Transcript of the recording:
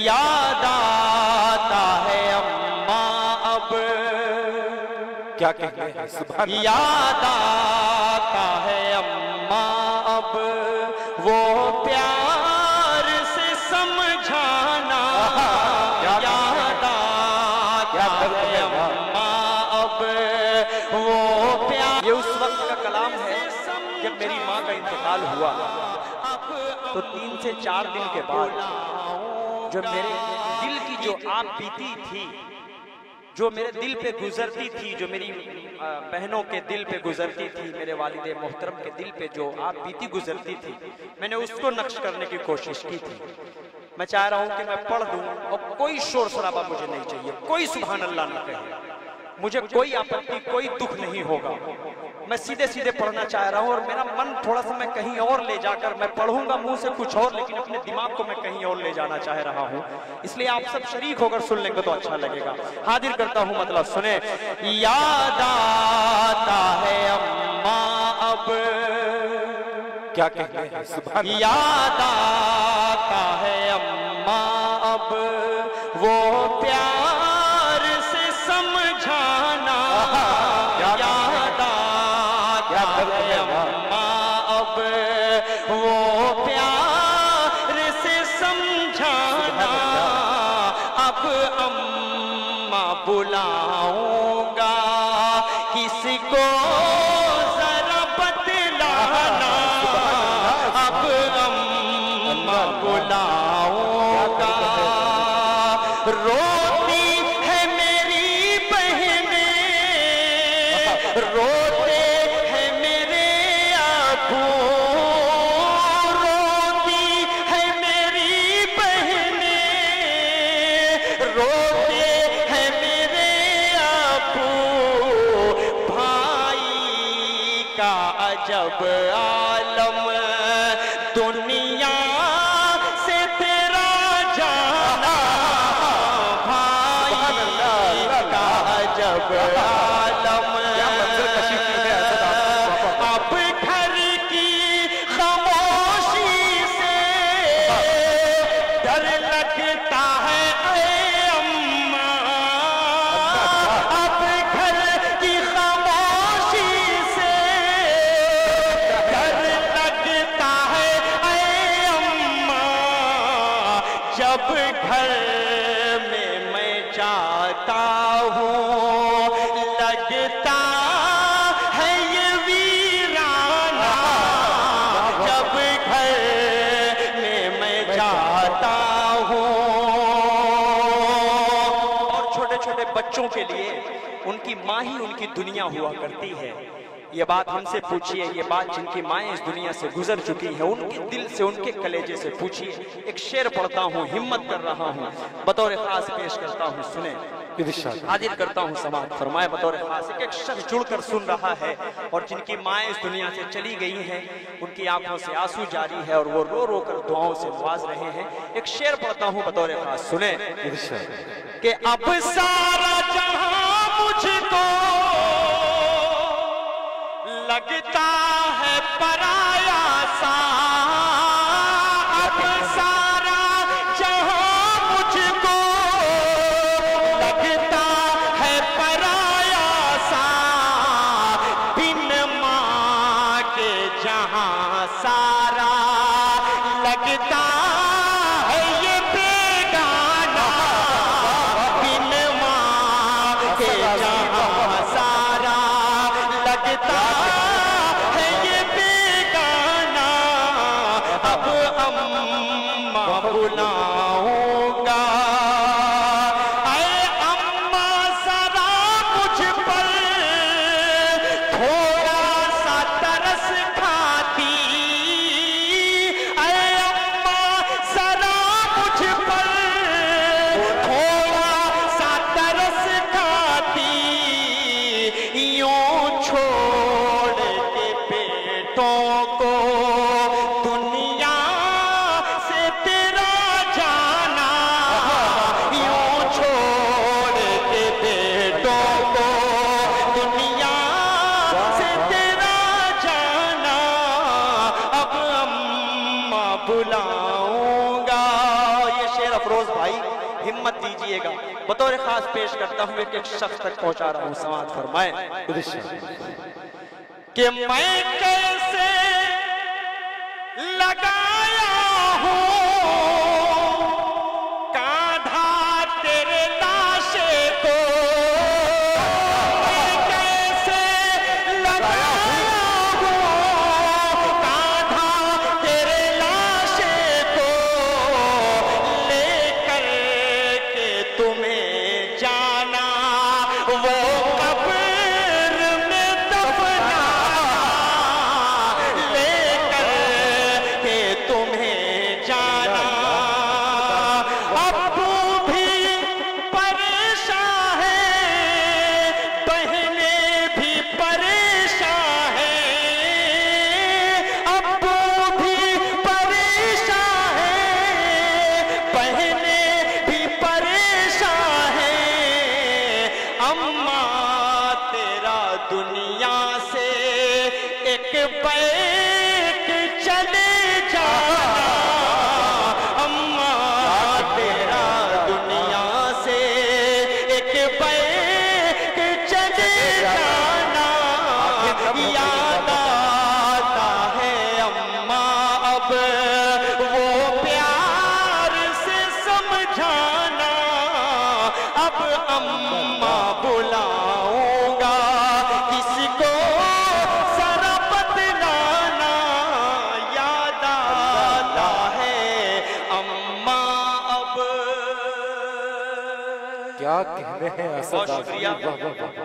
یاد آتا ہے اماں اب، کیا کہتے ہیں سبحان اللہ. یاد آتا ہے اماں اب وہ پیار سے سمجھانا، یاد آتا ہے اماں اب وہ پیار. یہ اس وقت کا کلام ہے جب میری ماں کا انتقال ہوا تو 3 سے 4 دن کے بعد جو میرے دل کی جو آپ بیتی تھی، جو میرے دل پہ گزرتی تھی، جو میری بہنوں کے دل پہ گزرتی تھی، میرے والد محترم کے دل پہ جو آپ بیتی گزرتی تھی، میں نے اس کو نقش کرنے کی کوشش کی تھی. میں چاہ رہا ہوں کہ میں پڑھ دوں اور کوئی شور شرابہ مجھے نہیں چاہیے، کوئی سبحان اللہ نہ کہے، مجھے کوئی آپتی کوئی دکھ نہیں ہوگا. میں سیدھے سیدھے پڑھنا چاہ رہا ہوں اور میرا من تھوڑا سا میں کہیں اور لے جا کر میں پڑھوں گا منہ سے کچھ اور، لیکن اپنے دماغ کو میں کہیں اور لے جانا چاہ رہا ہوں. اس لیے آپ سب شریک ہو کر سن لیں گے تو اچھا لگے گا. حاضر کرتا ہوں مطلب سنیں. یاد آتا ہے اماں اب، کیا کہتے ہیں سبحان اللہ. یاد آتا ہے اماں اب وہ پیار سے سمجھانا، یاد آتا ہے اماں اب وہ پیار سے سمجھانا. اب اماں بلاؤں گا کسی کو ذرا بتلانا، اب اماں بلاؤں گا. روتی ہے میری بہنیں، روتے ہیں میرے ابو، روتی ہے میری بہنیں، روتے ہیں میرے ابو. بھائی کا عجب عالم دنیا سے تیرا جانا، بھائی کا عجب عالم. اب گھر کی خاموشی سے ڈر لگتا ہے اے اماں، اب گھر کی خاموشی سے ڈر لگتا ہے اے اماں. جب گھر میں جاتا ہوں لگتا ہے یہ ویرانہ، جب گھر میں جاتا ہوں. اور چھوٹے چھوٹے بچوں کے لیے ان کی ماں ہی ان کی دنیا ہوا کرتی ہے. یہ بات ہم سے پوچھئے، یہ بات جن کی مائیں اس دنیا سے گزر چکی ہیں ان کے دل سے ان کے کلیجے سے پوچھئے. ایک شعر پڑھتا ہوں، ہمت کر رہا ہوں، بطور خاص پیش کرتا ہوں، سنیں. حاضر کرتا ہوں سماعت فرمائے بطور خاص. ایک شخص جڑ کر سن رہا ہے اور جن کی مائیں اس دنیا سے چلی گئی ہیں، ان کی آنکھوں سے آنسو جاری ہے اور وہ رو رو کر دعاؤں سے نواز رہے ہیں. ایک شعر پڑھتا ہوں بطور خاص، سنیں. کہ اب سارا جہاں مجھ کو لگتا ہے پرایا سا، اب سارا جہاں مجھ کو لگتا ہے پرایا سا، بن ماں کے جہاں سارا لگتا ہے یہ بیگانہ، بن ماں کے جہاں سارا لگتا ہے یہ بیگانہ. اب اماں بلاؤں گا، اے اماں ذرا مجھ پر تھوڑا سا ترس کھاتی، اے اماں ذرا مجھ پر تھوڑا سا ترس کھاتی. یوں چھوڑ کے بیٹوں کو دنیا سے تیرا جانا، بھائی ہمت دیجئے گا، بطور خاص پیش کرتا ہوں ایک شخص تک پہنچا رہا ہوں، سماعت فرمائیں کہ میں کیسے لگایا ہوں کاندھا تیرے لاشے کو، میں کیسے لگایا ہوں کاندھا تیرے لاشے کو، لے کر کے تمہیں جانا وہ قبر میں دفنا، لے کر کے تمہیں جانا۔ ابو بھی پریشان ہے، بہنیں بھی پریشان ہیں، ابو بھی پریشان ہے، بہنیں بھی پریشان ہیں، اماں تیرا دنیا سے ایک بیک چلے جانا، اماں تیرا دنیا سے ایک بیک چلے جانا، یاد آتا ہے اماں اب وہ پیار سے سمجھانا، اب اماں بلاؤں گا کس کو ذرا بتلانا، یاد آتا ہے اماں اب۔ کیا کہنے ہیں اسد بہت آزمی، شکریہ، واہ واہ واہ۔